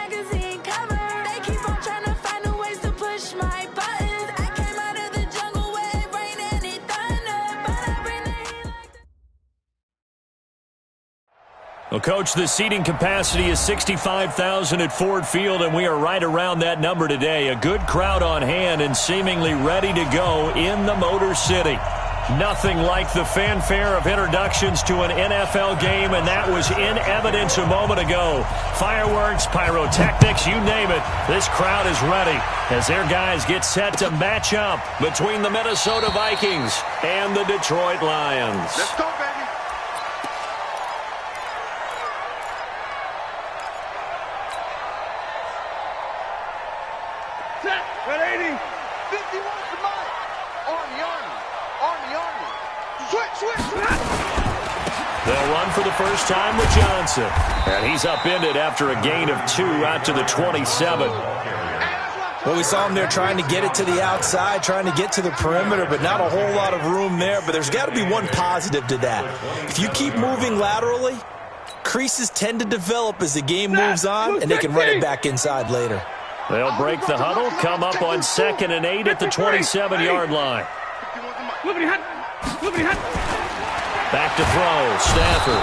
magazine cover. They keep on trying to find new ways to push my buttons. I came out of the jungle where it rained and it thunder, but I bring the heat like the... Well, Coach, the seating capacity is 65,000 at Ford Field, and we are right around that number today. A good crowd on hand and seemingly ready to go in the Motor City. Nothing like the fanfare of introductions to an NFL game, and that was in evidence a moment ago. Fireworks, pyrotechnics, you name it. This crowd is ready as their guys get set to match up between the Minnesota Vikings and the Detroit Lions. Let's go, baby. Set. Red 80. 51 to Mike. Army. Switch. They'll run for the first time with Johnson. And he's upended after a gain of 2 out to the 27. Well, we saw him there trying to get it to the outside, trying to get to the perimeter, but not a whole lot of room there. But there's got to be one positive to that. If you keep moving laterally, creases tend to develop as the game moves on, and they can run it back inside later. They'll break the huddle, come up on 2nd and 8 at the 27-yard line. Back to throw, Stafford.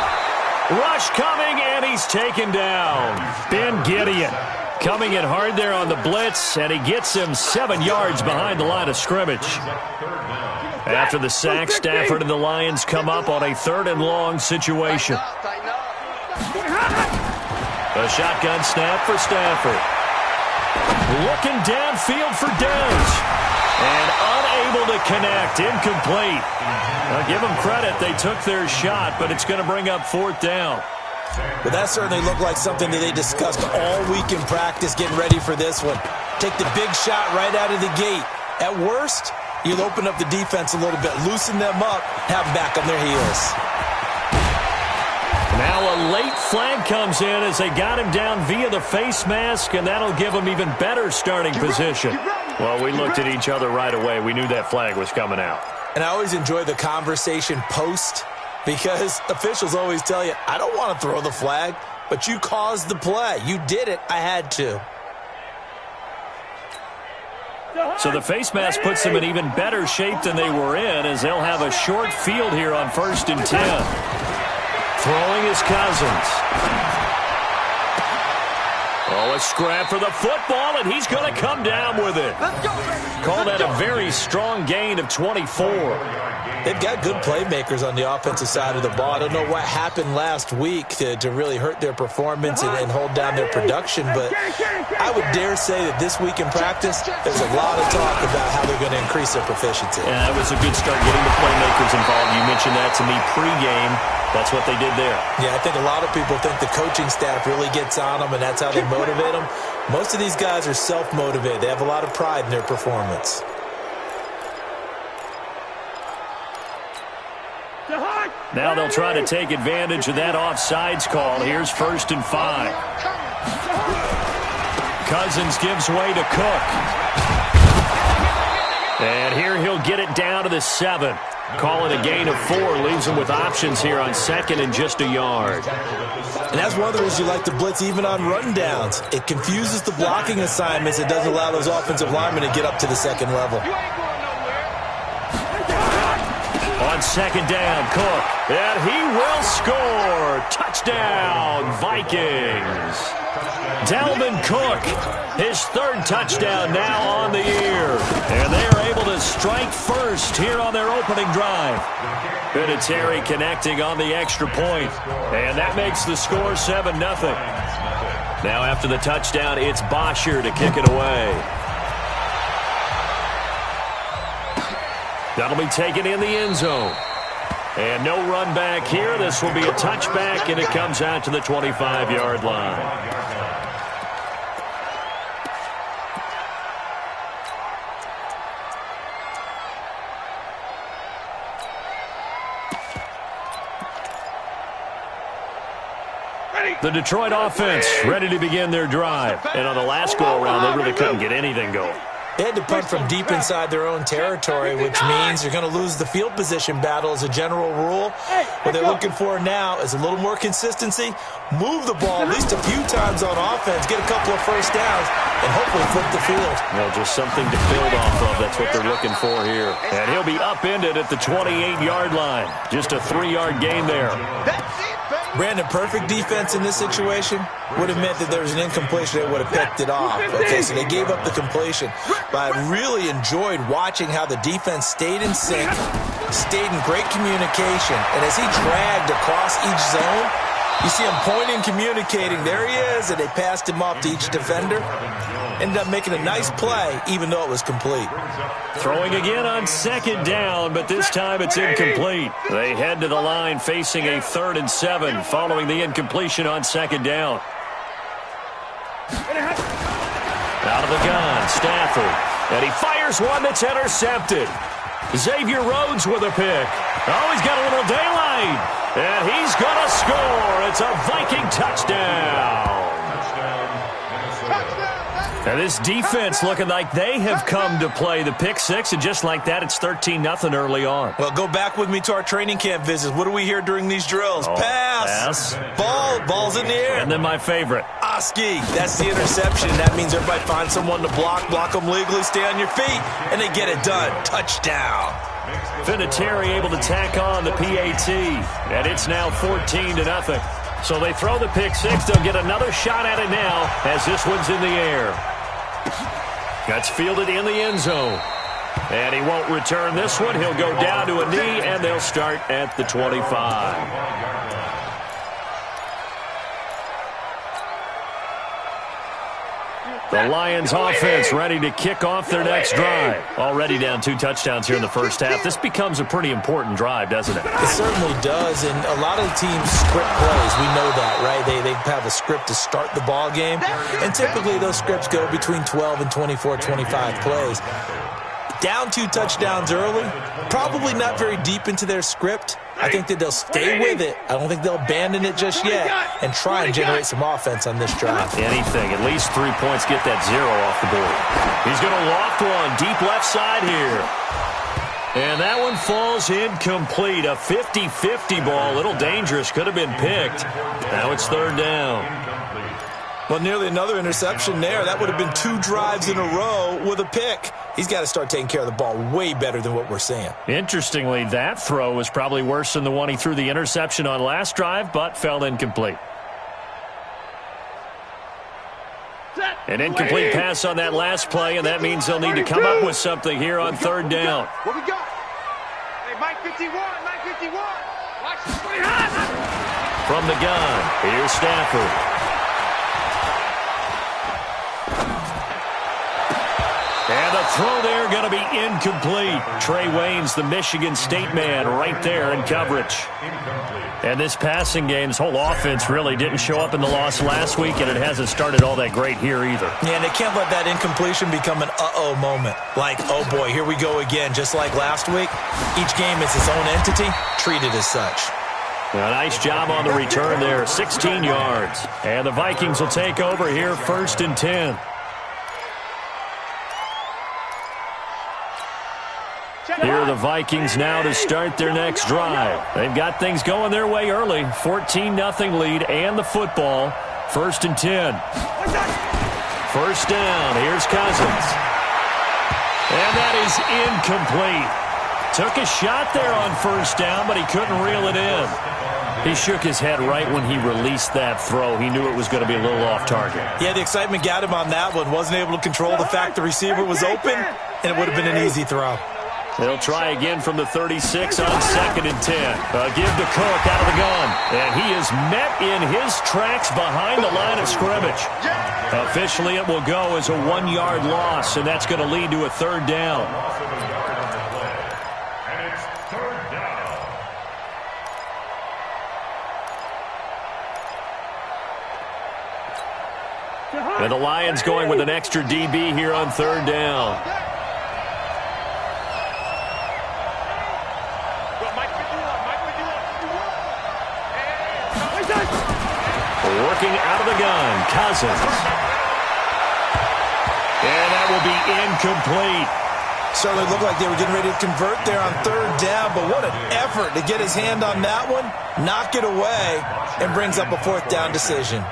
Rush coming, and he's taken down. Ben Gideon coming in hard there on the blitz, and he gets him 7 yards behind the line of scrimmage. After the sack, Stafford and the Lions come up on a 3rd and long situation. A shotgun snap for Stafford. Looking downfield for Dez. And unable to connect. Incomplete. I'll give them credit. They took their shot, but it's going to bring up 4th down. But that certainly looked like something that they discussed all week in practice, getting ready for this one. Take the big shot right out of the gate. At worst, you'll open up the defense a little bit, loosen them up, have them back on their heels. Now a late flag comes in as they got him down via the face mask, and that'll give him even better starting position. Well, we looked at each other right away. We knew that flag was coming out. And I always enjoy the conversation post, because officials always tell you, I don't want to throw the flag, but you caused the play. You did it. I had to. So the face mask puts them in even better shape than they were in, as they'll have a short field here on 1st and 10. Throwing is Cousins. Oh, a scrap for the football, and he's going to come down with it. Call that a very strong gain of 24. They've got good playmakers on the offensive side of the ball. I don't know what happened last week to really hurt their performance and hold down their production, but I would dare say that this week in practice, there's a lot of talk about how they're going to increase their proficiency. Yeah, that was a good start getting the playmakers involved. You mentioned that to me pregame. That's what they did there. Yeah, I think a lot of people think the coaching staff really gets on them, and that's how they motivate them. Most of these guys are self-motivated. They have a lot of pride in their performance. Now they'll try to take advantage of that offsides call. Here's 1st and 5. Cousins gives way to Cook. And here he'll get it down to the 7. Call it a gain of 4. Leaves him with options here on 2nd and just a yard. And that's one of the reasons you like to blitz even on rundowns. It confuses the blocking assignments. It doesn't allow those offensive linemen to get up to the 2nd level. On 2nd down, Cook. And he will score. Touchdown, Vikings. Dalvin Cook, his 3rd touchdown now on the year. And they are able to strike first here on their opening drive. Vinatieri connecting on the extra point. And that makes the score 7-0. Now after the touchdown, it's Bosher to kick it away. That'll be taken in the end zone. And no run back here. This will be a touchback, and it comes out to the 25-yard line. The Detroit offense ready to begin their drive. And on the last go-around, they really couldn't get anything going. They had to punt from deep inside their own territory, which means you're going to lose the field position battle as a general rule. What they're looking for now is a little more consistency, move the ball at least a few times on offense, get a couple of first downs, and hopefully flip the field. Well, just something to build off of. That's what they're looking for here. And he'll be upended at the 28-yard line. Just a 3-yard gain there. Brandon, perfect defense in this situation would have meant that there was an incompletion. They would have picked it off. Okay, so they gave up the completion. But I really enjoyed watching how the defense stayed in sync, stayed in great communication. And as he dragged across each zone, you see him pointing, communicating. There he is, and they passed him off to each defender. Ended up making a nice play, even though it was complete. Throwing again on 2nd down, but this time it's incomplete. They head to the line facing a 3rd and 7 following the incompletion on 2nd down. Out of the gun, Stafford. And he fires one that's intercepted. Xavier Rhodes with a pick. Oh, he's got a little daylight. And he's going to score. It's a Viking touchdown. And this defense looking like they have come to play the pick six, and just like that, it's 13-0 early on. Well, go back with me to our training camp visits. What do we hear during these drills? Pass. Ball's in the air. And then my favorite. Oski. That's the interception. That means everybody finds someone to block them legally, stay on your feet, and they get it done. Touchdown. Vinatieri able to tack on the PAT, and it's now 14-0. So they throw the pick six. They'll get another shot at it now as this one's in the air. That's fielded in the end zone. And he won't return this one. He'll go down to a knee, and they'll start at the 25. The Lions offense ready to kick off their next drive. Already down 2 touchdowns here in the first half. This becomes a pretty important drive, doesn't it? It certainly does, and a lot of teams script plays. We know that, right? They have a script to start the ball game, and typically those scripts go between 12 and 24, 25 plays. Down 2 touchdowns early, probably not very deep into their script. I think that they'll stay with it. I don't think they'll abandon it just yet and try and generate some offense on this drive. Anything. At least 3 points. Get that 0 off the board. He's going to loft one deep left side here. And that one falls incomplete. A 50-50 ball. A little dangerous. Could have been picked. Now it's 3rd down. Well, nearly another interception there. That would have been 2 drives in a row with a pick. He's got to start taking care of the ball way better than what we're seeing. Interestingly, that throw was probably worse than the one he threw the interception on last drive, but fell incomplete. An incomplete pass on that last play, and that means they'll need to come up with something here on 3rd down. What we got? Hey, Mike 51, Mike 51. Watch this. From the gun, here's Stafford. And the throw there going to be incomplete. Trey Waynes, the Michigan State man, right there in coverage. And this passing game, this whole offense really didn't show up in the loss last week, and it hasn't started all that great here either. Yeah, and they can't let that incompletion become an uh-oh moment. Like, oh boy, here we go again, just like last week. Each game is its own entity, treated as such. A nice job on the return there, 16 yards. And the Vikings will take over here, 1st and 10. Here are the Vikings now to start their next drive. They've got things going their way early. 14-0 lead and the football. 1st and 10. 1st down. Here's Cousins. And that is incomplete. Took a shot there on 1st down, but he couldn't reel it in. He shook his head right when he released that throw. He knew it was going to be a little off target. Yeah, the excitement got him on that one. Wasn't able to control the fact the receiver was open, and it would have been an easy throw. They'll try again from the 36 on 2nd and 10. Give to Cook out of the gun. And he is met in his tracks behind the line of scrimmage. Officially, it will go as a 1-yard loss, and that's going to lead to a 3rd down. And it's 3rd down. And the Lions going with an extra DB here on 3rd down. Working out of the gun, Cousins. And that will be incomplete. Certainly looked like they were getting ready to convert there on third down, but what an effort to get his hand on that one, knock it away, and brings up a fourth down decision.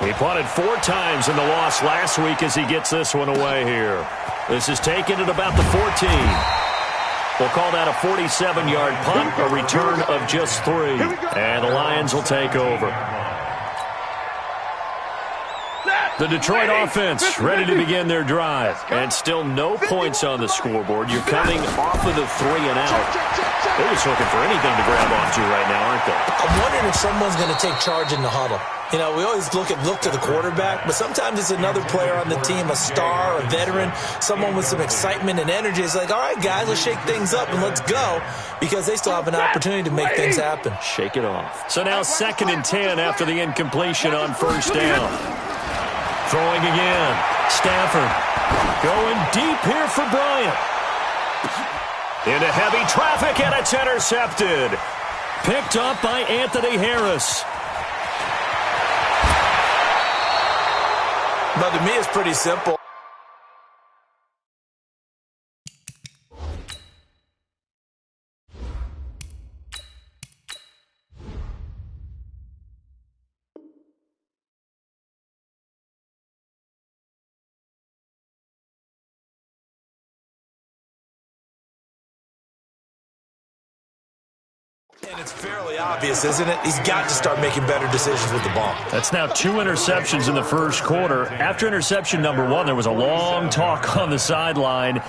He punted 4 times in the loss last week as he gets this one away here. This is taken at about the 14. We'll call that a 47-yard punt, a return of just 3. And the Lions will take over. The Detroit offense ready to begin their drive. And still no points on the scoreboard. You're coming off of the 3 and out. They're just looking for anything to grab onto right now, aren't they? I'm wondering if someone's going to take charge in the huddle. You know, we always look to the quarterback, but sometimes it's another player on the team, a star, a veteran, someone with some excitement and energy. It's like, all right, guys, let's shake things up and let's go, because they still have an opportunity to make things happen. Shake it off. So now 2nd and 10 after the incompletion on first down. Throwing again. Stafford going deep here for Bryant. Into heavy traffic, and it's intercepted. Picked up by Anthony Harris. But to me, it's pretty simple. And it's fairly obvious, isn't it? He's got to start making better decisions with the ball. That's now 2 interceptions in the first quarter. After interception number 1, there was a long talk on the sideline,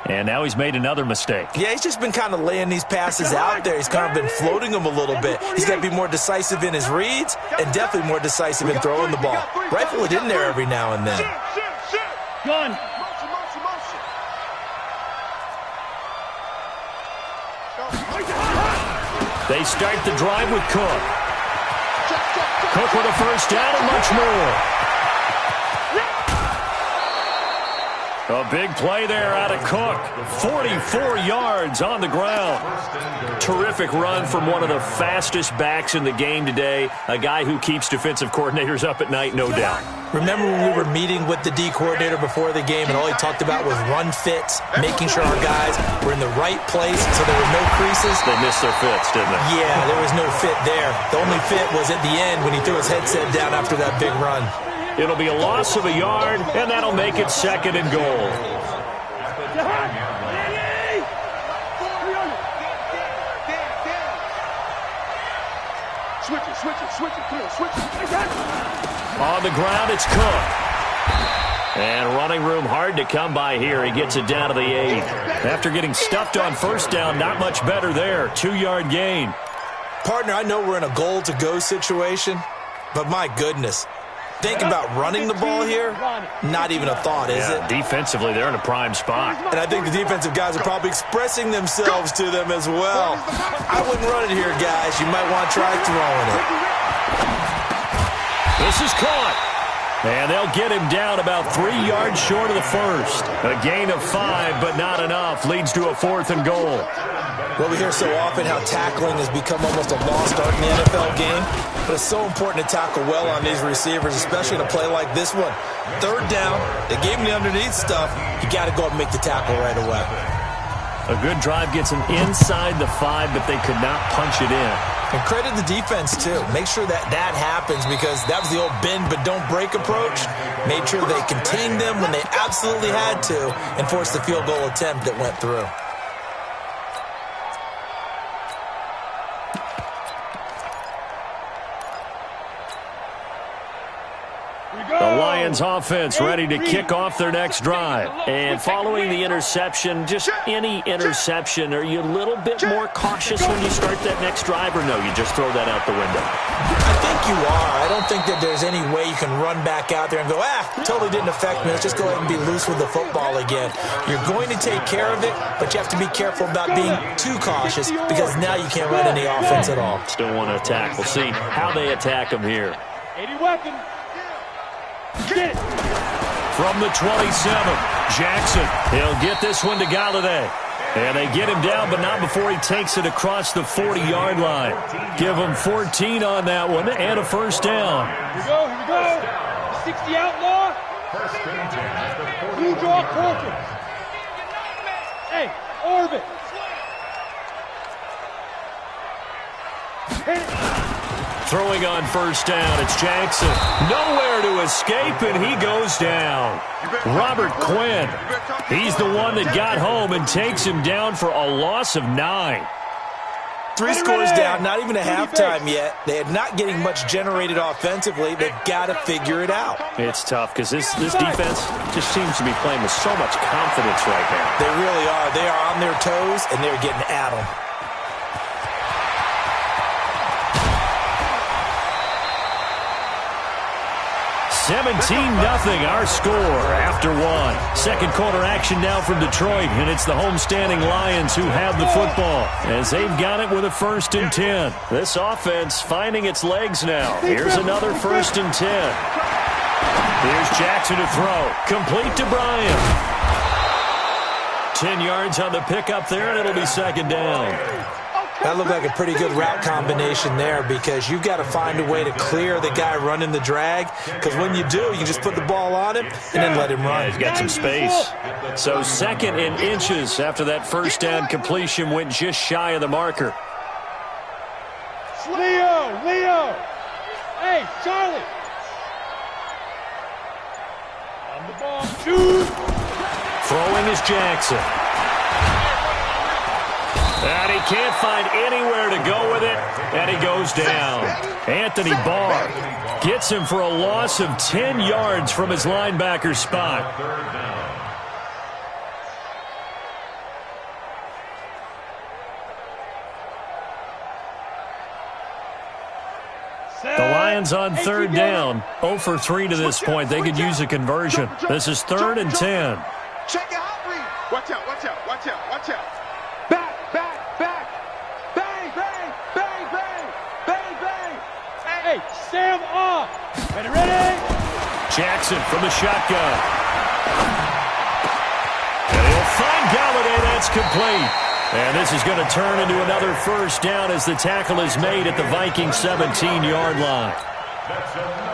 and now he's made another mistake. Yeah, he's just been kind of laying these passes out there. He's kind of been floating them a little bit. He's got to be more decisive in his reads and definitely more decisive in throwing the ball. Rifle it in there every now and then. Gun. They start the drive with Cook. Cook with a first down and much more. A big play there out of Cook. 44 yards on the ground. Terrific run from one of the fastest backs in the game today. A guy who keeps defensive coordinators up at night, no doubt. Remember when we were meeting with the D coordinator before the game and all he talked about was run fits, making sure our guys were in the right place so there were no creases? They missed their fits, didn't they? Yeah, there was no fit there. The only fit was at the end when he threw his headset down after that big run. It'll be a loss of a yard, and that'll make it 2nd and goal. Switch it. On the ground, it's Cook. And running room hard to come by here. He gets it down to the 8. After getting stuffed on first down, not much better there. 2-yard gain. Partner, I know we're in a goal-to-go situation, but my goodness. Think about running the ball here. Not even a thought, is it? Defensively, they're in a prime spot. And I think the defensive guys are probably expressing themselves to them as well. I wouldn't run it here, guys. You might want to try throwing it. This is caught. And they'll get him down about 3 yards short of the first. A gain of 5, but not enough. Leads to a 4th and goal. Well, we hear so often how tackling has become almost a lost art in the NFL game. But it's so important to tackle well on these receivers, especially in a play like this one. 3rd down, they gave him the underneath stuff. You got to go up and make the tackle right away. A good drive gets them inside the 5, but they could not punch it in. And credit the defense, too. Make sure that happens because that was the old bend but don't break approach. Made sure they contained them when they absolutely had to and forced the field goal attempt that went through. The Lions offense ready to kick off their next drive. And following the interception, just any interception, are you a little bit more cautious when you start that next drive, or no, you just throw that out the window? I think you are. I don't think that there's any way you can run back out there and go, totally didn't affect me. Let's just go ahead and be loose with the football again. You're going to take care of it, but you have to be careful about being too cautious because now you can't run any offense at all. Still want to attack. We'll see how they attack them here. 80 weapon. Get it. From the 27, Jackson. He'll get this one to Galladay. And they get him down, but not before he takes it across the 40-yard line. Give him 14 on that one and a first down. Here we go, here we go. 60 outlaw. Blue draw corpus. Hey, orbit. Hit it. Throwing on first down, it's Jackson. Nowhere to escape, and he goes down. Robert Quinn, he's the one that got home and takes him down for a loss of 9. 3 scores down, not even a halftime yet. They're not getting much generated offensively. They've got to figure it out. It's tough because this defense just seems to be playing with so much confidence right now. They really are. They are on their toes, and they're getting at them. Nothing, our score after 1. Second quarter action now from Detroit, and it's the homestanding Lions who have the football as they've got it with a 1st and 10. This offense finding its legs now. Here's another 1st and 10. Here's Jackson to throw. Complete to Bryant. 10 yards on the pickup there, and it'll be 2nd down. That looked like a pretty good route combination there because you've got to find a way to clear the guy running the drag, because when you do, you just put the ball on him and then let him run. Yeah, he's got some space. So 2nd and inches after that first down completion went just shy of the marker. Leo. Hey, Charlie. On the ball. Shoot. Throwing is Jackson. And he can't find anywhere to go with it, and he goes down. Anthony Barr gets him for a loss of 10 yards from his linebacker spot. The Lions on 3rd down, 0 for 3 to this point. They could use a conversion. This is 3rd and 10. Check out, read. Watch out. Back. Bang. Hey, Sam off. Ready? Jackson from the shotgun. And he'll find Galladay. That's complete. And this is going to turn into another first down as the tackle is made at the Vikings 17-yard line.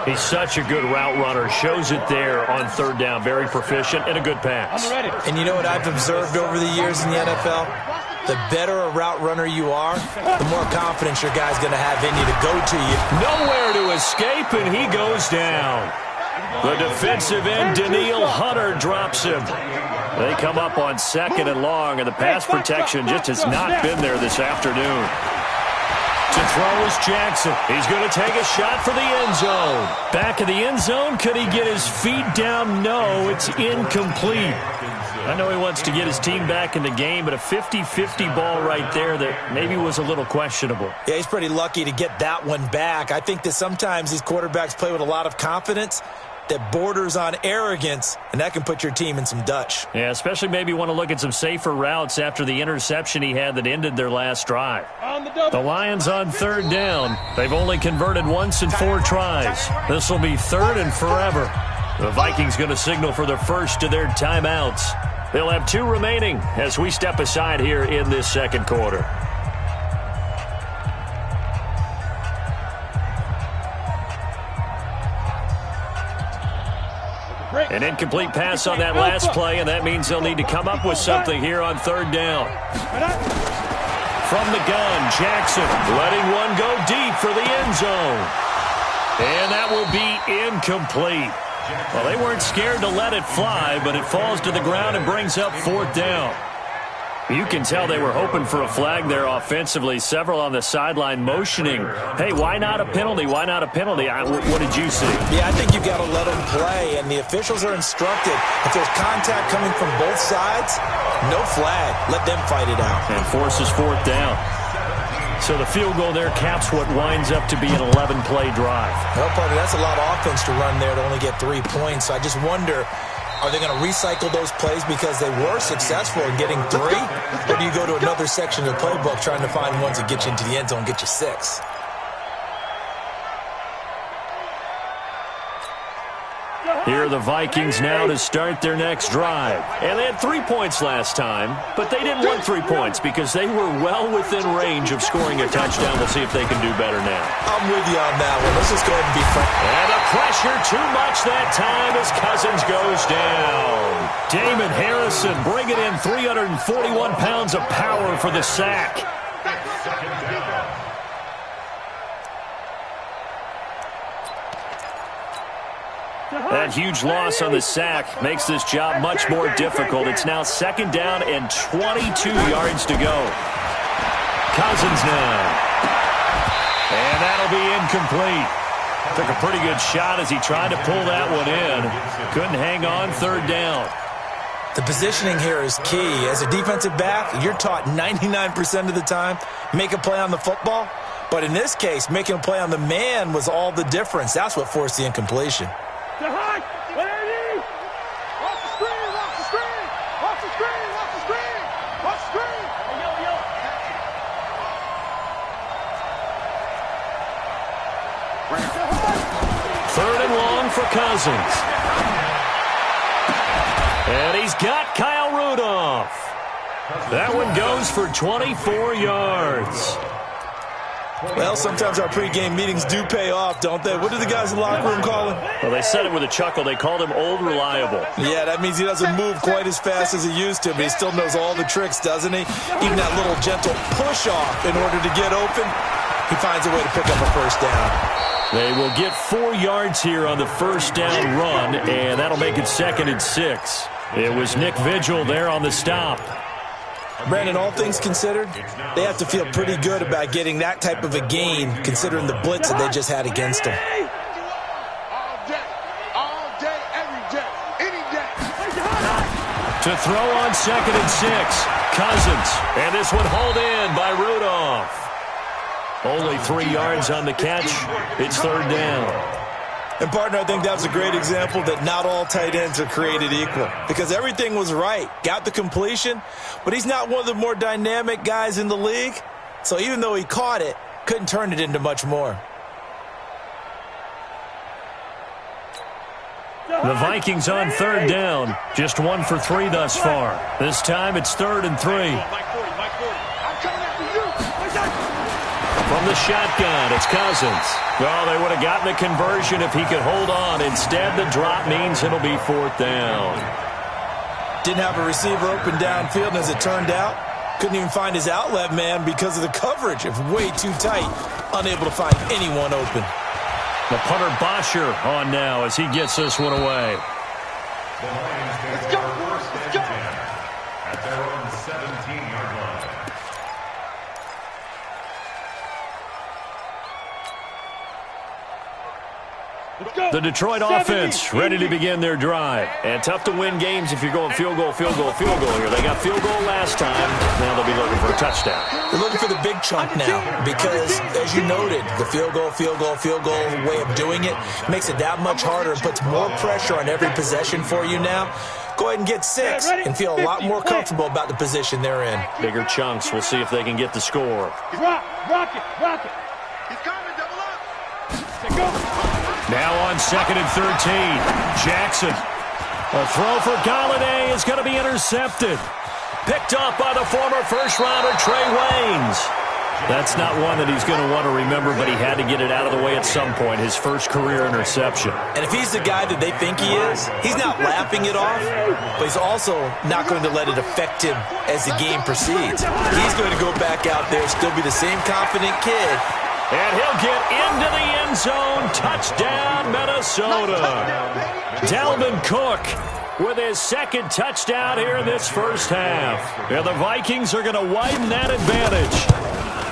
He's such a good route runner. Shows it there on 3rd down. Very proficient and a good pass. And you know what I've observed over the years in the NFL? The better a route runner you are, the more confidence your guy's going to have in you to go to you. Nowhere to escape, and he goes down. The defensive end, Danielle Hunter, drops him. They come up on 2nd and long, and the pass protection just has not been there this afternoon. To throw is Jackson. He's going to take a shot for the end zone. Back in the end zone. Could he get his feet down? No, it's incomplete. I know he wants to get his team back in the game, but a 50-50 ball right there that maybe was a little questionable. Yeah, he's pretty lucky to get that one back. I think that sometimes these quarterbacks play with a lot of confidence that borders on arrogance, and that can put your team in some Dutch. Yeah, especially maybe want to look at some safer routes after the interception he had that ended their last drive. The Lions on 3rd down. They've only converted once in 4 tries. This will be 3rd and forever. The Vikings going to signal for the first of their timeouts. They'll have 2 remaining as we step aside here in this 2nd quarter. An incomplete pass on that last play, and that means they'll need to come up with something here on 3rd down. From the gun, Jackson letting one go deep for the end zone. And that will be incomplete. Well, they weren't scared to let it fly, but it falls to the ground and brings up 4th down. You can tell they were hoping for a flag there offensively. Several on the sideline motioning, hey, why not a penalty? Why not a penalty? What did you see? Yeah, I think you've got to let them play, and the officials are instructed. If there's contact coming from both sides, no flag. Let them fight it out. And forces 4th down. So the field goal there caps what winds up to be an 11-play drive. Well, partner, that's a lot of offense to run there to only get 3 points. So I just wonder, are they going to recycle those plays because they were successful in getting 3? Or do you go to another section of the playbook trying to find ones that get you into the end zone and get you 6? Here are the Vikings now to start their next drive. And they had 3 points last time, but they didn't want 3 points because they were well within range of scoring a touchdown. We'll see if they can do better now. I'm with you on that one. Let's just go ahead and be frank. And the pressure too much that time as Cousins goes down. Damon Harrison bringing in 341 pounds of power for the sack. That huge loss on the sack makes this job much more difficult. It's now 2nd down and 22 yards to go. Cousins now. And that'll be incomplete. Took a pretty good shot as he tried to pull that one in. Couldn't hang on 3rd down. The positioning here is key. As a defensive back, you're taught 99% of the time, make a play on the football. But in this case, making a play on the man was all the difference. That's what forced the incompletion. For Cousins. And he's got Kyle Rudolph. That one goes for 24 yards. Well, sometimes our pregame meetings do pay off, don't they? What do the guys in the locker room call him? Well, they said it with a chuckle. They called him Old Reliable. Yeah, that means he doesn't move quite as fast as he used to, but he still knows all the tricks, doesn't he? Even that little gentle push-off in order to get open, he finds a way to pick up a 1st down. They will get 4 yards here on the 1st down run, and that'll make it 2nd and 6. It was Nick Vigil there on the stop. Brandon, all things considered, they have to feel pretty good about getting that type of a gain, considering the blitz that they just had against them. To throw on 2nd and 6, Cousins. And this one hauled in by Rudolph. Only 3 yards on the catch. It's 3rd down. And, partner, I think that was a great example that not all tight ends are created equal. Because everything was right. Got the completion, but he's not one of the more dynamic guys in the league. So even though he caught it, couldn't turn it into much more. The Vikings on 3rd down. Just 1 for 3 thus far. This time it's 3rd and 3. From the shotgun, it's Cousins. Well, they would have gotten the conversion if he could hold on. Instead, the drop means it'll be 4th down. Didn't have a receiver open downfield, and as it turned out, couldn't even find his outlet man because of the coverage. It was way too tight, unable to find anyone open. The punter Bosher on now as he gets this one away. Let's go. Let's go. At their own 17-yard line. The Detroit offense ready to begin their drive. And tough to win games if you're going field goal here. They got field goal last time. Now they'll be looking for a touchdown. They're looking for the big chunk now because, as you noted, the field goal way of doing it makes it that much harder and puts more pressure on every possession for you now. Go ahead and get 6 and feel a lot more comfortable about the position they're in. Bigger chunks. We'll see if they can get the score. Rock it. He's coming, double up. Take go. Now on 2nd and 13, Jackson. A throw for Galladay is going to be intercepted. Picked off by the former first-rounder Trey Waynes. That's not one that he's going to want to remember, but he had to get it out of the way at some point, his first career interception. And if he's the guy that they think he is, he's not laughing it off, but he's also not going to let it affect him as the game proceeds. He's going to go back out there, still be the same confident kid. And he'll get into the end zone. Touchdown, Minnesota. Dalvin Cook with his 2nd touchdown here in this first half. And the Vikings are going to widen that advantage.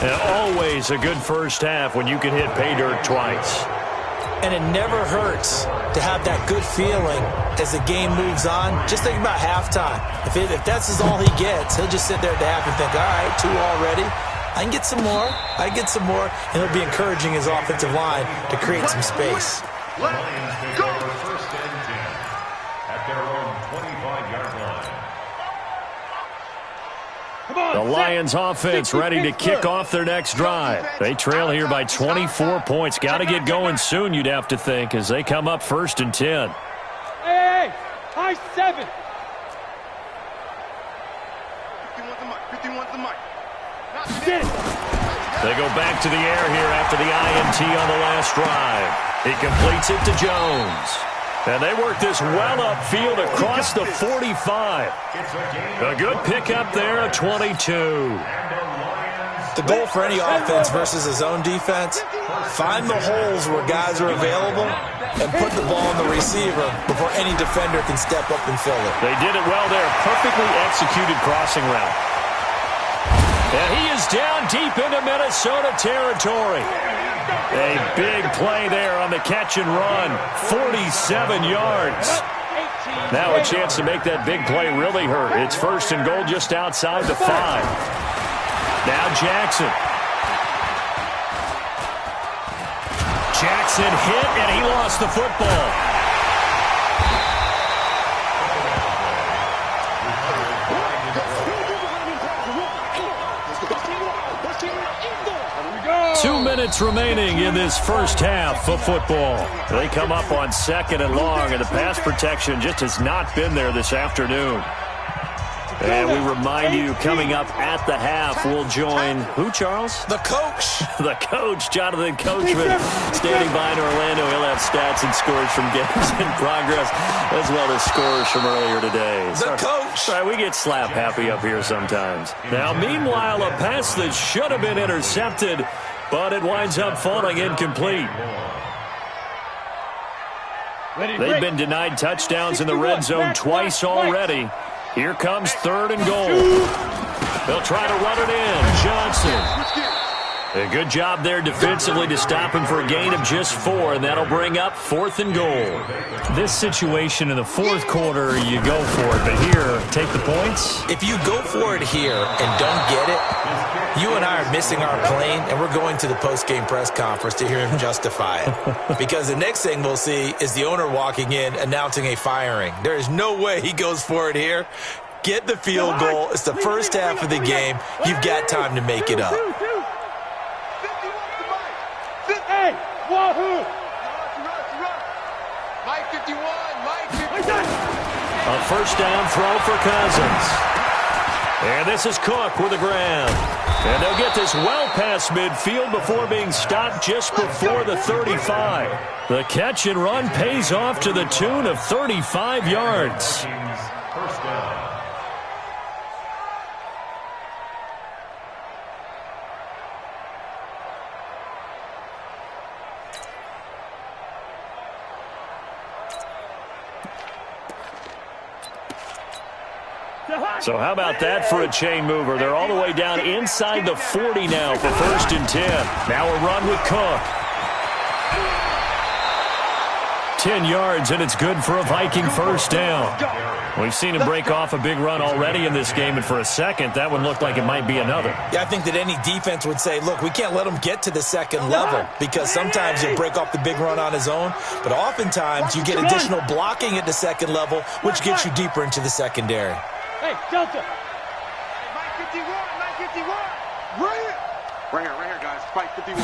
And always a good first half when you can hit pay dirt twice. And it never hurts to have that good feeling as the game moves on. Just think about halftime. If that's all he gets, he'll just sit there at the half and think, all right, 2 already. I can get some more. And he'll be encouraging his offensive line to create some space. Lions go. 1st and 10 at their own 25-yard line. The Lions offense ready to kick off their next drive. They trail here by 24 points. Got to get going soon, you'd have to think, as they come up 1st and 10. Nice 7. 51's the mic. Get it. They go back to the air here after the INT on the last drive. He completes it to Jones. And they work this well upfield across the 45. A good pickup there, a 22. The goal for any offense versus a zone defense, find the holes where guys are available and put the ball on the receiver before any defender can step up and fill it. They did it well there. Perfectly executed crossing route. And he is down deep into Minnesota territory. A big play there on the catch and run. 47 yards. Now a chance to make that big play really hurt. It's first and goal just outside the 5. Now Jackson. Jackson hit, and he lost the football. Go. 2 minutes remaining in this first half of football. They come up on 2nd and long, and the pass protection just has not been there this afternoon. And we remind you, coming up at the half, we'll join who, Charles? The coach. The coach, Jonathan Coachman, standing by in Orlando. He'll have stats and scores from games in progress, as well as scores from earlier today. The coach. Sorry, we get slap happy up here sometimes. Now, meanwhile, a pass that should have been intercepted, but it winds up falling incomplete. They've been denied touchdowns in the red zone twice already. Here comes 3rd and goal. They'll try to run it in. Johnson. A good job there defensively to stop him for a gain of just 4, and that'll bring up 4th and goal. This situation in the 4th quarter, you go for it, but here, take the points. If you go for it here and don't get it, you and I are missing our plane, and we're going to the post-game press conference to hear him justify it. Because the next thing we'll see is the owner walking in announcing a firing. There is no way he goes for it here. Get the field goal. It's the first half of the game. You've got time to make it up. Hey, Wahoo! Mike 51, Mike 51. A first down throw for Cousins. And this is Cook with the grab. And they'll get this well past midfield before being stopped just before the 35. The catch and run pays off to the tune of 35 yards. First down. So how about that for a chain mover? They're all the way down inside the 40 now for 1st and 10. Now a run with Cook. 10 yards, and it's good for a Viking first down. We've seen him break off a big run already in this game, and for a second, that one looked like it might be another. Yeah, I think that any defense would say, look, we can't let him get to the 2nd level, because sometimes he'll break off the big run on his own, but oftentimes you get additional blocking at the 2nd level, which gets you deeper into the secondary. Hey, Delta. Mike 51, Mike 51. Right here, guys. Mike 51.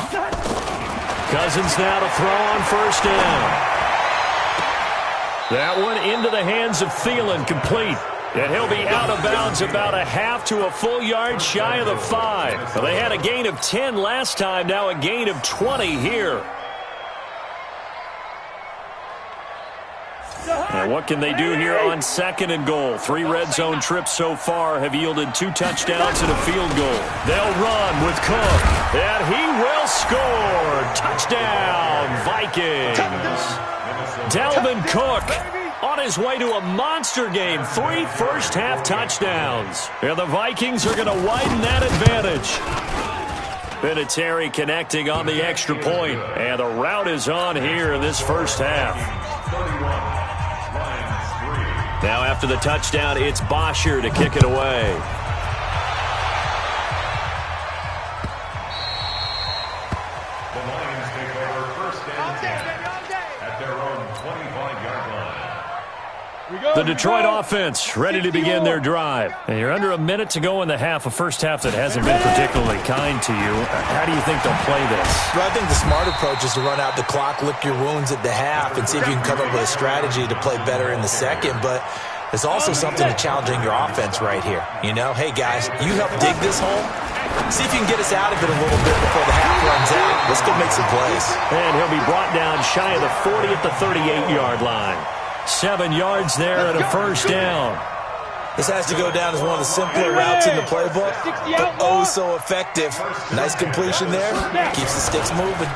Cousins now to throw on first down. That one into the hands of Thielen, complete. And he'll be out of bounds about a half to a full yard shy of the 5. Well, they had a gain of 10 last time, now a gain of 20 here. Now what can they do here on 2nd and goal? 3 red zone trips so far have yielded 2 touchdowns and a field goal. They'll run with Cook, and he will score. Touchdown, Vikings. Dalvin Cook on his way to a monster game. 3 first-half touchdowns. And the Vikings are going to widen that advantage. Vinatieri connecting on the extra point, and the route is on here in this first half. Now after the touchdown, it's Bosher to kick it away. The Lions take over 1st and 10 at their own 25-yard line. The Detroit offense ready to begin their drive. And you're under a minute to go in the half, a first half that hasn't been particularly kind to you. How do you think they'll play this? Well, I think the smart approach is to run out the clock, lick your wounds at the half, and see if you can come up with a strategy to play better in the second. But there's also something to challenging your offense right here. You know, hey, guys, you help dig this hole. See if you can get us out of it a little bit before the half runs out. Let's go make some plays. And he'll be brought down shy of the 40 at the 38-yard line. 7 yards there and a first down. This has to go down as one of the simpler routes in the playbook, but oh so effective. Nice completion there. Keeps the sticks moving.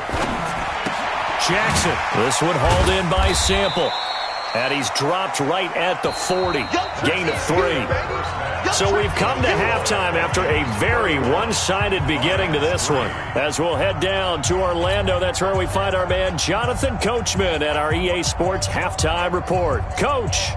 Jackson. This one hauled in by Sample. And he's dropped right at the 40. Gain of 3. So we've come to halftime after a very one-sided beginning to this one. As we'll head down to Orlando, that's where we find our man Jonathan Coachman at our EA Sports Halftime Report. Coach.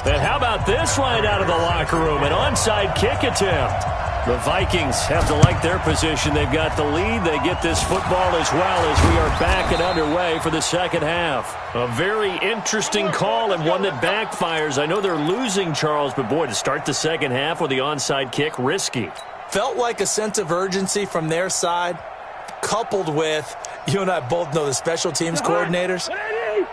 And how about this right out of the locker room? An onside kick attempt. The Vikings have to like their position. They've got the lead. They get this football as well as we are back and underway for the second half. A very interesting call and one that backfires. I know they're losing, Charles, but boy, to start the second half with the onside kick, risky. Felt like a sense of urgency from their side, coupled with, you and I both know the special teams coordinators.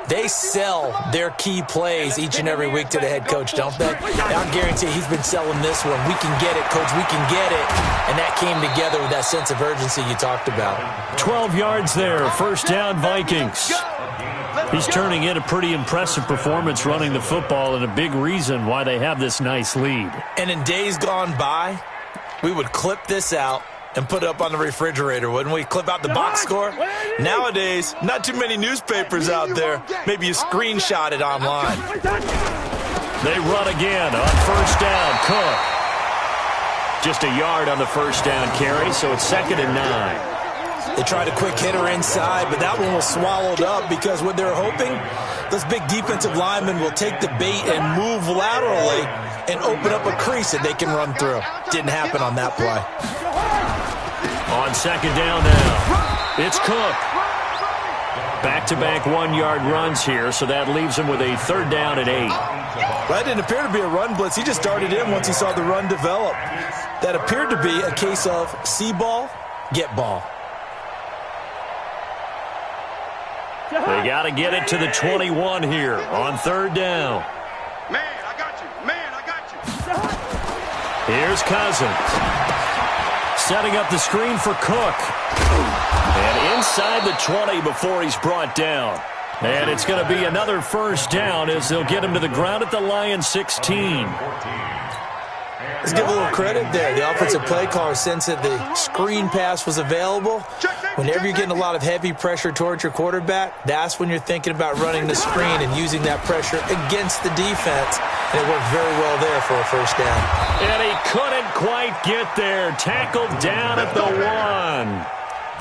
They sell their key plays each and every week to the head coach, don't they? I guarantee he's been selling this one. We can get it, coach. We can get it. And that came together with that sense of urgency you talked about. 12 yards there. First down, Vikings. He's turning in a pretty impressive performance running the football and a big reason why they have this nice lead. And in days gone by, we would clip this out and put it up on the refrigerator, wouldn't we? Clip out the box score. Nowadays, not too many newspapers out there. Maybe you screenshot it online. They run again on first down. Cook. Just a yard on the first down carry, so it's 2nd and 9. They tried a quick hitter inside, but that one was swallowed up because what they're hoping, those big defensive linemen will take the bait and move laterally and open up a crease that they can run through. Didn't happen on that play. On second down now, it's Cook. Back-to-back 1-yard runs here, so that leaves him with a 3rd down and 8. That didn't appear to be a run blitz. He just started in once he saw the run develop. That appeared to be a case of see ball, get ball. They got to get it to the 21 here on 3rd down. Man, I got you. Man, I got you. Here's Cousins. Setting up the screen for Cook. And inside the 20 before he's brought down. And it's going to be another first down as they'll get him to the ground at the Lions 16. Let's give a little credit there. The offensive play caller sensed that the screen pass was available. Whenever you're getting a lot of heavy pressure towards your quarterback, that's when you're thinking about running the screen and using that pressure against the defense. And it worked very well there for a first down. And he couldn't quite get there. Tackled down at the 1.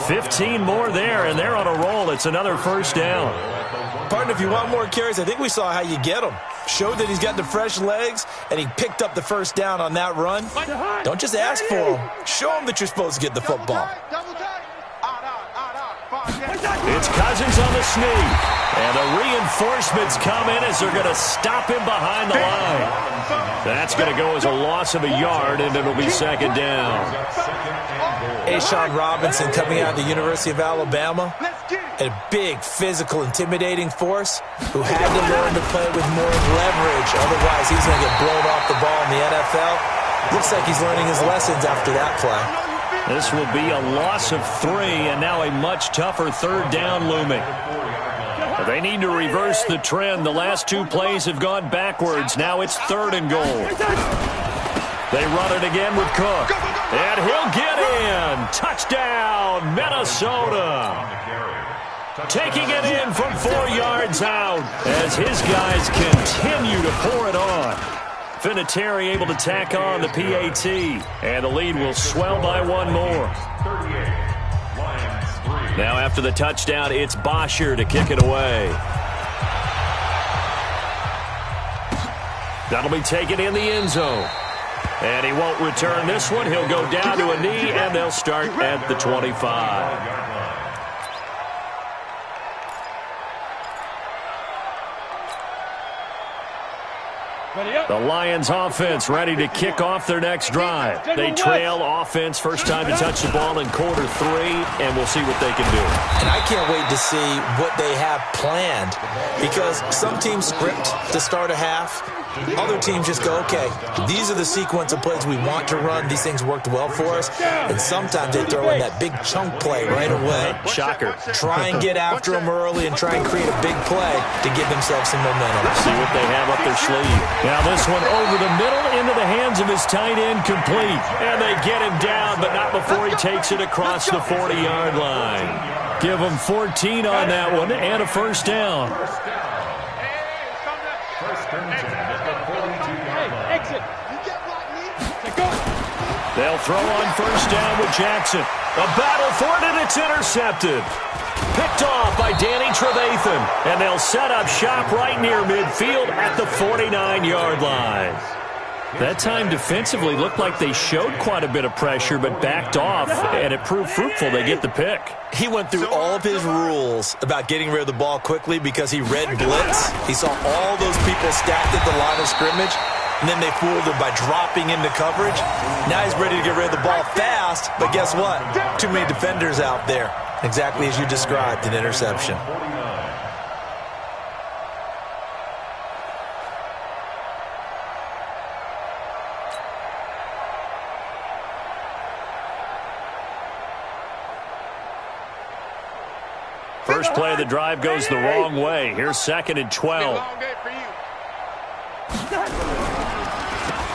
15 more there, and they're on a roll. It's another first down. Partner, if you want more carries, I think we saw how you get them. Showed that he's got the fresh legs, and he picked up the first down on that run. Don't just ask for them. Show him that you're supposed to get the football. It's Cousins on the sneak. And the reinforcements come in as they're going to stop him behind the line. That's going to go as a loss of a yard, and it'll be 2nd down. A'Shawn Robinson coming out of the University of Alabama. A big, physical, intimidating force who had to learn to play with more leverage. Otherwise, he's going to get blown off the ball in the NFL. Looks like he's learning his lessons after that play. This will be a loss of 3, and now a much tougher 3rd down looming. They need to reverse the trend. The last 2 plays have gone backwards. Now it's 3rd and goal. They run it again with Cook. And he'll get in. Touchdown, Minnesota. Taking it in from 4 yards out as his guys continue to pour it on. Vinatieri able to tack on the PAT. And the lead will swell by 1 more. Now after the touchdown, it's Bosher to kick it away. That'll be taken in the end zone. And he won't return this one. He'll go down to a knee, and they'll start at the 25. The Lions offense ready to kick off their next drive. They trail offense, first time to touch the ball in quarter 3, and we'll see what they can do. And I can't wait to see what they have planned, because some teams script to start a half. Other teams just go, okay, these are the sequence of plays we want to run. These things worked well for us. And sometimes they throw in that big chunk play right away. Shocker. Try and get after them early and try and create a big play to give themselves some momentum. See what they have up their sleeve. Now this one over the middle into the hands of his tight end, complete. And they get him down, but not before he takes it across the 40-yard line. Give him 14 on that one and a first down. They'll throw on first down with Jackson. A battle for it, and it's intercepted. Picked off by Danny Trevathan. And they'll set up shop right near midfield at the 49-yard line. That time defensively looked like they showed quite a bit of pressure but backed off, and it proved fruitful. They get the pick. He went through all of his rules about getting rid of the ball quickly because he read blitz. He saw all those people stacked at the line of scrimmage, and then they fooled him by dropping into coverage. Now he's ready to get rid of the ball fast, but guess what? Too many defenders out there. Exactly as you described, an interception. First play of the drive goes the wrong way. Here's 2nd and 12.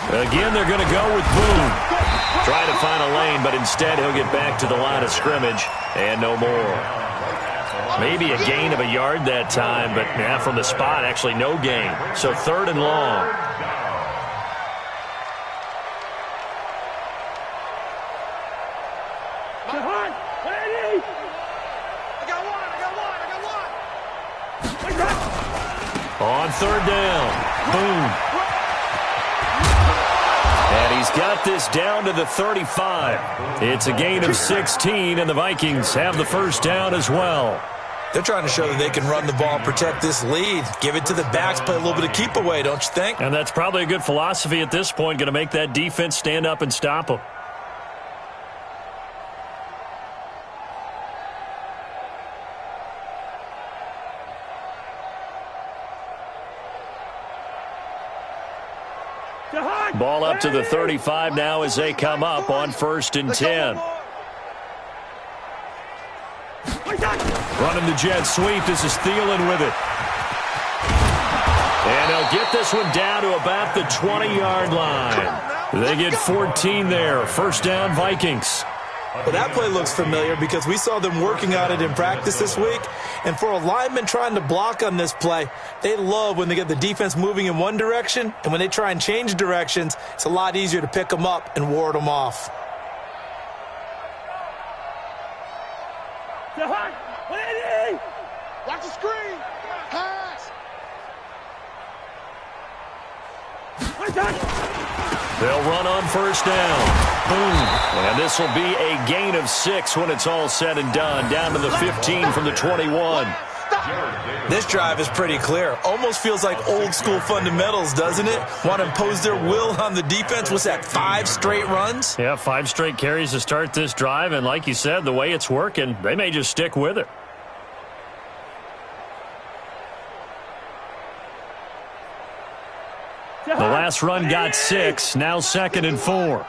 Again, they're going to go with Boone. Try to find a lane, but instead he'll get back to the line of scrimmage and no more. Maybe a gain of a yard that time, but from the spot, actually no gain. So 3rd and long. On 3rd down, Boone. And he's got this down to the 35. It's a gain of 16, and the Vikings have the first down as well. They're trying to show that they can run the ball, protect this lead, give it to the backs, play a little bit of keep away, don't you think? And that's probably a good philosophy at this point, going to make that defense stand up and stop them. Ball up to the 35 now as they come up on 1st and 10. Running the jet sweep. This is Thielen with it. And they'll get this one down to about the 20-yard line. They get 14 there. First down, Vikings. Well, that play looks familiar because we saw them working on it in practice this week. And for a lineman trying to block on this play, they love when they get the defense moving in one direction. And when they try and change directions, it's a lot easier to pick them up and ward them off. Watch the screen. Pass. They'll run on first down. Boom. And this will be a gain of 6 when it's all said and done. Down to the 15 from the 21. This drive is pretty clear. Almost feels like old school fundamentals, doesn't it? Want to impose their will on the defense. What's that, 5 straight runs? Yeah, 5 straight carries to start this drive. And like you said, the way it's working, they may just stick with it. The last run got 6. Now 2nd and 4.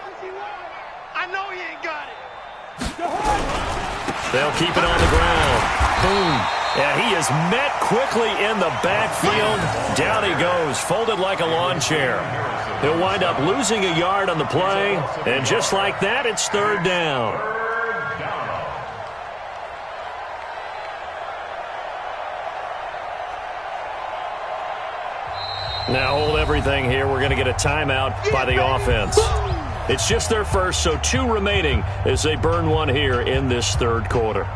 I know he ain't got it. They'll keep it on the ground. Boom. And he is met quickly in the backfield. Down he goes, folded like a lawn chair. He'll wind up losing a yard on the play. And just like that, it's 3rd down. Now hold everything here. We're going to get a timeout by the offense. It's just their first, so 2 remaining as they burn one here in this 3rd quarter.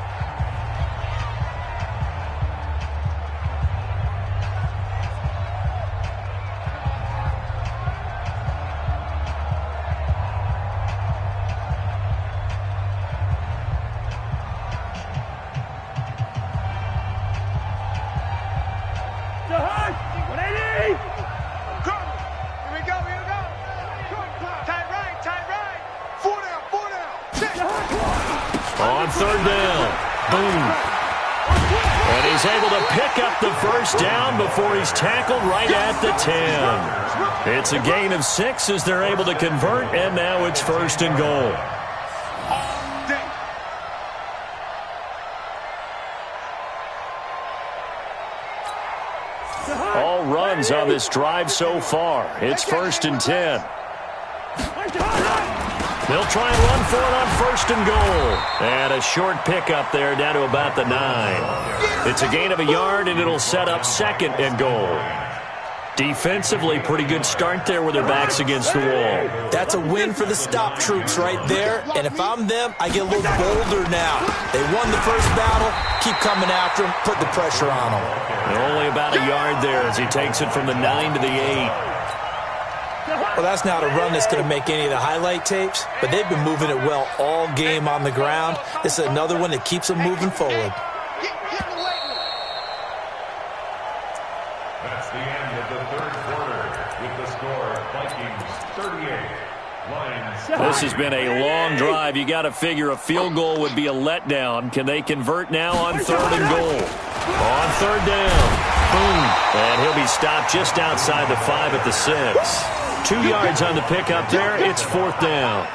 third down. Boom. And he's able to pick up the first down before he's tackled right at the 10. It's a gain of 6 as they're able to convert, and now it's first and goal. All runs on this drive so far. It's first and 10. They'll try and run for it on first and goal. And a short pickup there down to about the 9. It's a gain of a yard, and it'll set up second and goal. Defensively, pretty good start there with their backs against the wall. That's a win for the stop troops right there. And if I'm them, I get a little bolder now. They won the first battle. Keep coming after them. Put the pressure on them. And only about a yard there as he takes it from the 9 to the 8. Well, that's not a run that's going to make any of the highlight tapes, but they've been moving it well all game on the ground. This is another one that keeps them moving forward. That's the end of the third quarter with the score Vikings 38, Lions. This has been a long drive. You got to figure a field goal would be a letdown. Can they convert now on third and goal? On third down. Boom. And he'll be stopped just outside the 5 at the 6. 2 yards on the pickup there. It's fourth down.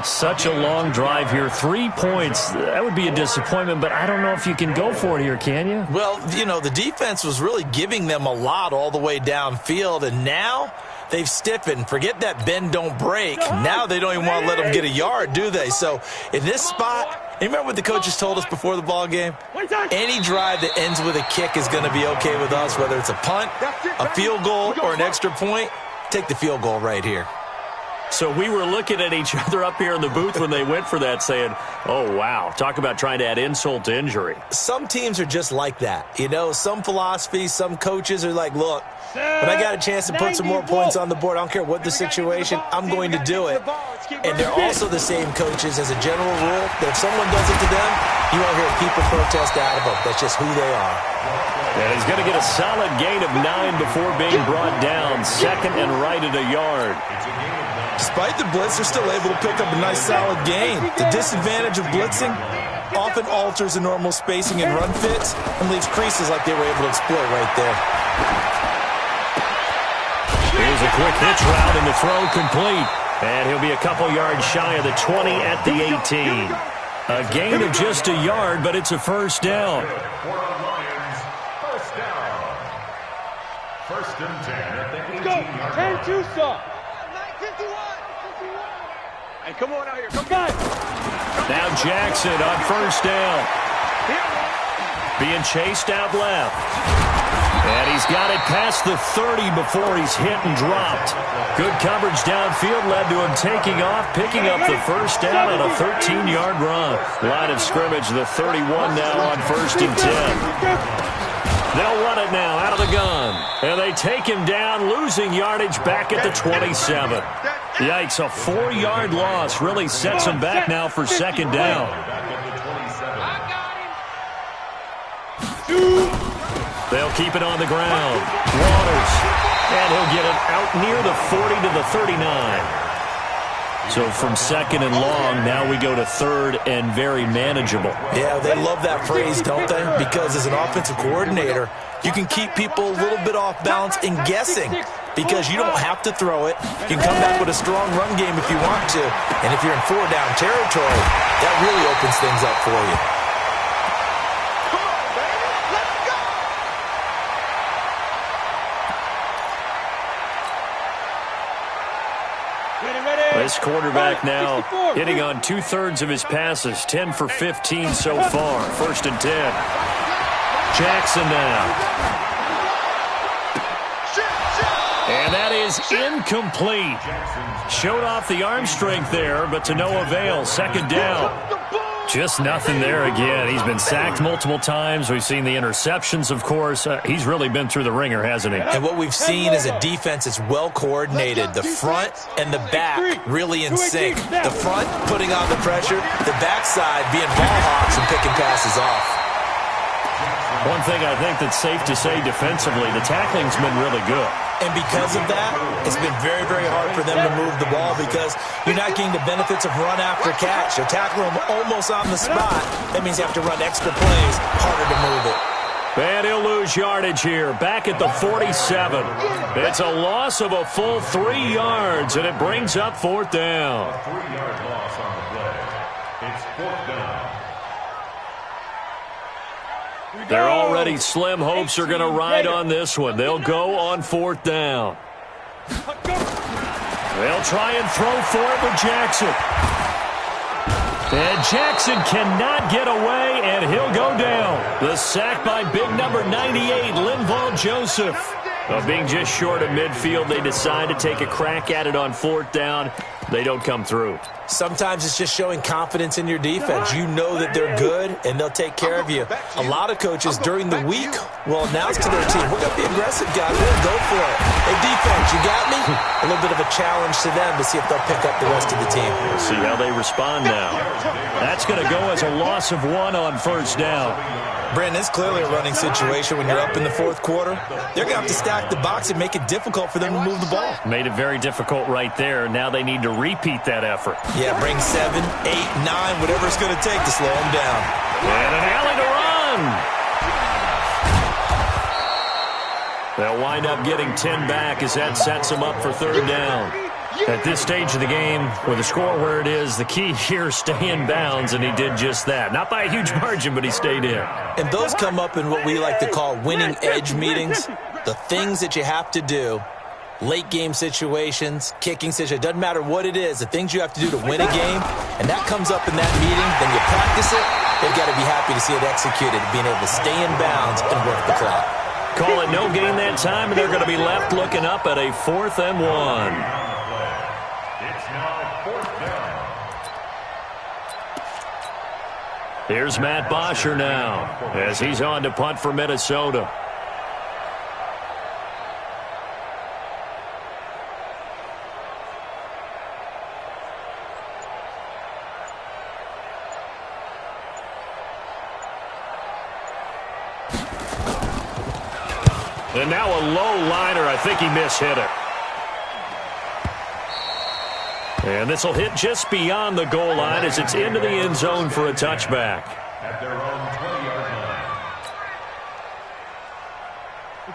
Such a long drive here. 3 points. That would be a disappointment, but I don't know if you can go for it here, can you? Well, you know, the defense was really giving them a lot all the way downfield, and now they've stiffened. Forget that bend, don't break. Now they don't even want to let them get a yard, do they? So in this spot, you remember what the coaches told us before the ball game? Any drive that ends with a kick is going to be okay with us, whether it's a punt, a field goal, or an extra point. Take the field goal right here. So we were looking at each other up here in the booth when they went for that saying, oh, wow, talk about trying to add insult to injury. Some teams are just like that. You know, some philosophies, some coaches are like, look, when I got a chance to put some more points on the board, I don't care what the situation, I'm going to do it. And they're also the same coaches as a general rule that if someone does it to them, you won't hear a peep or protest out of them. That's just who they are. And he's going to get a solid gain of 9 before being brought down. Second and right at a yard. Despite the blitz, they're still able to pick up a nice solid gain. The disadvantage of blitzing often alters the normal spacing and run fits and leaves creases like they were able to exploit right there. Here's a quick hitch route and the throw complete. And he'll be a couple yards shy of the 20 at the 18. A gain of just a yard, but it's a first down. First and 10 at the 18 Go. 10 Tucson. Hey, come on out here. Come on. Now Jackson on first down. Being chased out left. And he's got it past the 30 before he's hit and dropped. Good coverage downfield led to him taking off, picking up the first down on a 13-yard run. Line of scrimmage, the 31 now on first and 10. They'll run it now out of the gun. And they take him down, losing yardage back at the 27. Yikes, a 4-yard loss really sets him back now for second down. They'll keep it on the ground. Waters. And he'll get it out near the 40 to the 39. So from second and long, now we go to third and very manageable. Yeah, they love that phrase, don't they? Because as an offensive coordinator, you can keep people a little bit off balance and guessing because you don't have to throw it. You can come back with a strong run game if you want to. And if you're in 4-down territory, that really opens things up for you. This quarterback now hitting on 2/3 of his passes, 10 for 15 so far. First and 10. Jackson now. And that is incomplete. Showed off the arm strength there, but to no avail. Second down. Just nothing there again. He's been sacked multiple times. We've seen the interceptions, of course. He's really been through the ringer, hasn't he? And what we've seen is a defense that's well coordinated. The front and the back really in sync. The front putting on the pressure. The backside being ball hawks and picking passes off. One thing I think that's safe to say defensively, the tackling's been really good. And because of that, it's been very, very hard for them to move the ball because you're not getting the benefits of run after catch. You're tackling them almost on the spot. That means you have to run extra plays, harder to move it. And he'll lose yardage here, back at the 47. It's a loss of a full 3 yards, and it brings up 4th down. A 3-yard loss on the play. It's 4th down. They're already slim hopes are going to ride on this one. They'll go on 4th down. They'll try and throw for it with Jackson. And Jackson cannot get away, and he'll go down. The sack by big number 98, Linval Joseph. Being just short of midfield, they decide to take a crack at it on 4th down. They don't come through. Sometimes it's just showing confidence in your defense. You know that they're good, and they'll take care of you. A lot of coaches during the week will announce to their team, we're going to be aggressive, guys. We'll go for it. Hey, defense, you got me? A little bit of a challenge to them to see if they'll pick up the rest of the team. We'll see how they respond now. That's going to go as a loss of 1 on 1st down. Brandon, it's clearly a running situation when you're up in the 4th quarter. They're going to have to stack the box and make it difficult for them to move the ball. Made it very difficult right there. Now they need to repeat that effort. Yeah, bring 7, 8, 9, whatever it's going to take to slow them down. And an alley to run. They'll wind up getting 10 back as that sets them up for 3rd down. At this stage of the game, with the score where it is, the key here is stay in bounds, and he did just that. Not by a huge margin, but he stayed in. And those come up in what we like to call winning edge meetings. The things that you have to do, late game situations, kicking situations, doesn't matter what it is, the things you have to do to win a game, and that comes up in that meeting, then you practice it, they've got to be happy to see it executed, being able to stay in bounds and work the clock. Call it no gain that time, and they're going to be left looking up at a 4th and 1. Here's Matt Bosher now as he's on to punt for Minnesota. And now a low liner. I think he mishit it. And this will hit just beyond the goal line as it's into the end zone for a touchback. At their own 20-yard line.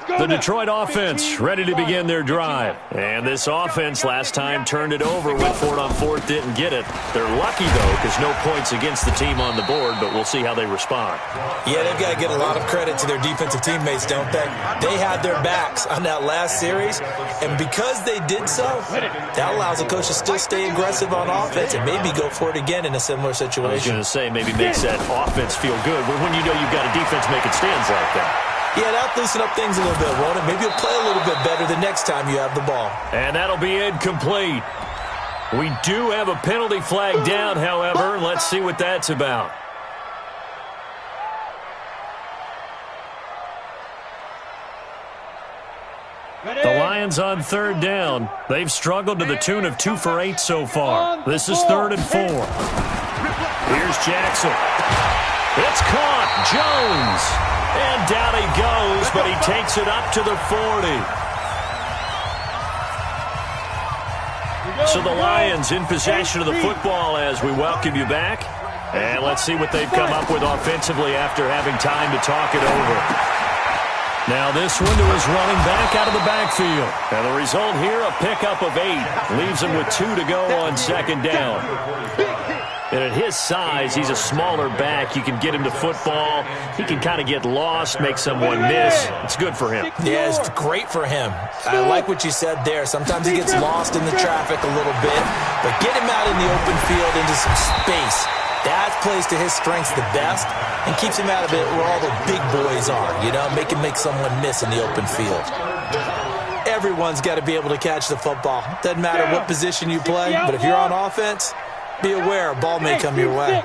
The Detroit offense ready to begin their drive. And this offense last time turned it over, went for it on 4th, didn't get it. They're lucky, though, because no points against the team on the board, but we'll see how they respond. Yeah, they've got to get a lot of credit to their defensive teammates, don't they? They had their backs on that last series, and because they did so, that allows the coach to still stay aggressive on offense and maybe go for it again in a similar situation. I was going to say maybe makes that offense feel good, but when you know you've got a defense making stands like that. Yeah, that'll loosen up things a little bit, won't it? Maybe you'll play a little bit better the next time you have the ball. And that'll be incomplete. We do have a penalty flag down, however. Let's see what that's about. The Lions on 3rd down. They've struggled to the tune of 2 for 8 so far. This is 3rd and 4. Here's Jackson. It's caught. Jones. And down he goes, but he takes it up to the 40. So the Lions in possession of the football as we welcome you back. And let's see what they've come up with offensively after having time to talk it over. Now this one to his running back out of the backfield. And the result here, a pickup of 8. Leaves him with 2 to go on 2nd down. And at his size, he's a smaller back. You can get him to football. He can kind of get lost, make someone miss. It's good for him. Yeah, it's great for him. I like what you said there. Sometimes he gets lost in the traffic a little bit, but get him out in the open field into some space. That plays to his strengths the best and keeps him out of it where all the big boys are, you know, make him make someone miss in the open field. Everyone's got to be able to catch the football. Doesn't matter what position you play, but if you're on offense, be aware a ball may come your way.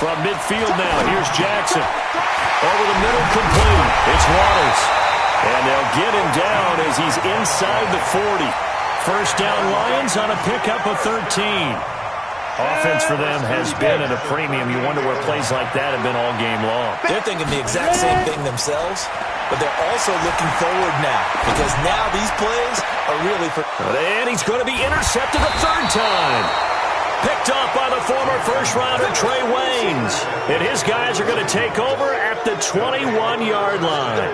From midfield now, here's Jackson. Over the middle, complete. It's Waters. And they'll get him down as he's inside the 40. First down Lions on a pickup of 13. Offense for them has been at a premium. You wonder where plays like that have been all game long. They're thinking the exact same thing themselves, but they're also looking forward now because now these plays are really for... And he's going to be intercepted a third time. Picked up by the former first-rounder Trey Waynes. And his guys are going to take over at the 21-yard line.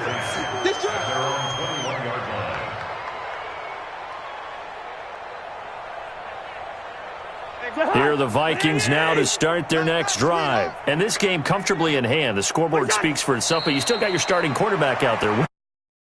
Here are the Vikings now to start their next drive. And this game comfortably in hand. The scoreboard speaks for itself, but you still got your starting quarterback out there.